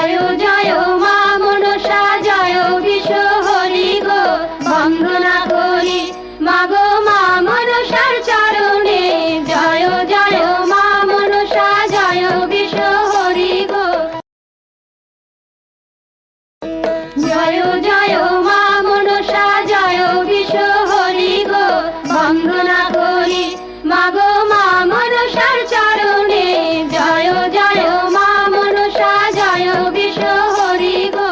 জয় জয় মা মনসা জয় বিশ্ব হরি গো বন্দনা করি মাগো মা মনসার চরণে জয় জয় মা মনসা জয় বিশ্ব হরি গো জয় জয় মা মনসা জয় বিশ্ব হরি গো বন্দনা করি মাগো মা মনসার চরণে জয় জয় মা মনসা জয় বিশ্ব হরি গো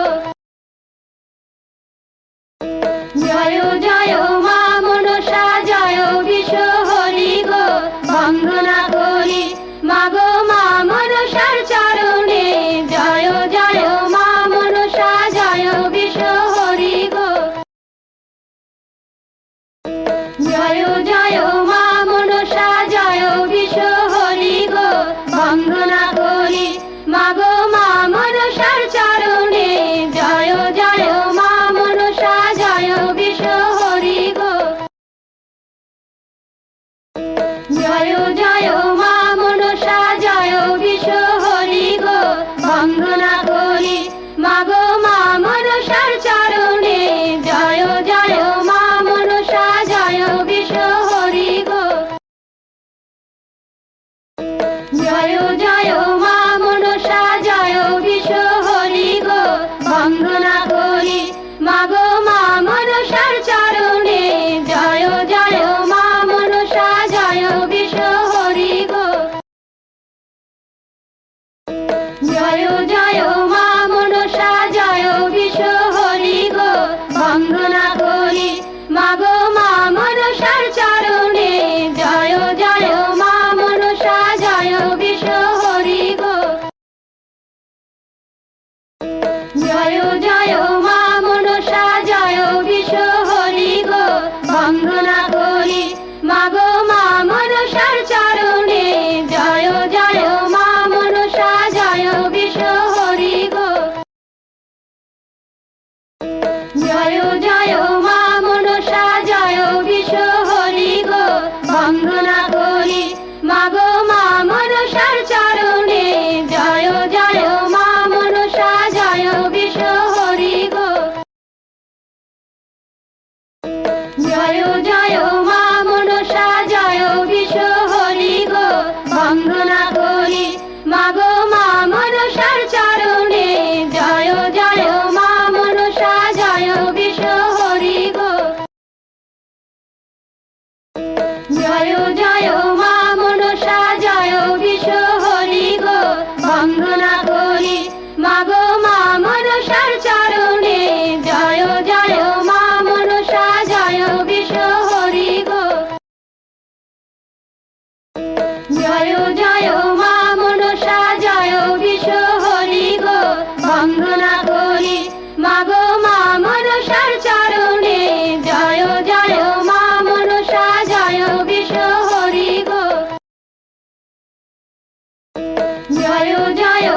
জয় জয় মা মনসা জয় বিশ্ব হরি গো বন্দনা করি মাগো মা মনসার চরণে জয় জয় মা মনসা জয় বিশ্ব হরি গো জয় জয় মা মনসা জয় বিশ্ব হরি গো বন্দনা করি মাগো মা মনসার চরণে জয় জয় মা মনসা জয় বিশ্ব হরি গো জয় জয় মা মনসা জয় বিশ্ব হরি গো বন্দনা করি মাগো মা মনসার চরণে জয় জয় মা মনসা জয় বিশ্ব হরি গো জয় জয় মা মনসা জয় বিশ্ব হরি গো বন্দনা করি মাগো মা মনসার চরণে জয় জয় মা মনসা জয় বিশ্ব হরি গো জয় জয় মা মনসা জয় বিশ্ব হরি গো বন্দনা করি মাগো মা মনসার চরণে জয় জয় মা মনসা জয় বিশ্ব হরি গো জয় জয় মা মনসা জয় বিশ্ব হরি গো বন্দনা করি মাগো মা মনসার চরণে জয় জয় মা মনসা জয় বিশ্ব হরি গো জয় জয় মা মনসা জয় বিশ্ব হরি গো বন্দনা করি মাগো মা মনসার চরণে জয় জয় মা মনসা জয় বিশ্ব হরি গো জয় জয় মা মনসা জয় বিশ্ব হরি গো বন্দনা করি মাগো মা মনসার চরণে জয় জয় মা মনসা জয় বিশ্ব হরি গো জয় জয় মা মনসা জয় বিশ্ব হরি গো বন্দনা করি মাগো মা মনসার চরণে জয় জয় মা মনসা জয় বিশ্ব হরি গো জয় জয় মা মনসা জয় বিশ্ব হরি গো বন্দনা করি মাগো মা মনসার চরণে জয় জয় মা মনসা জয় বিশ্ব হরি গো জয় জয়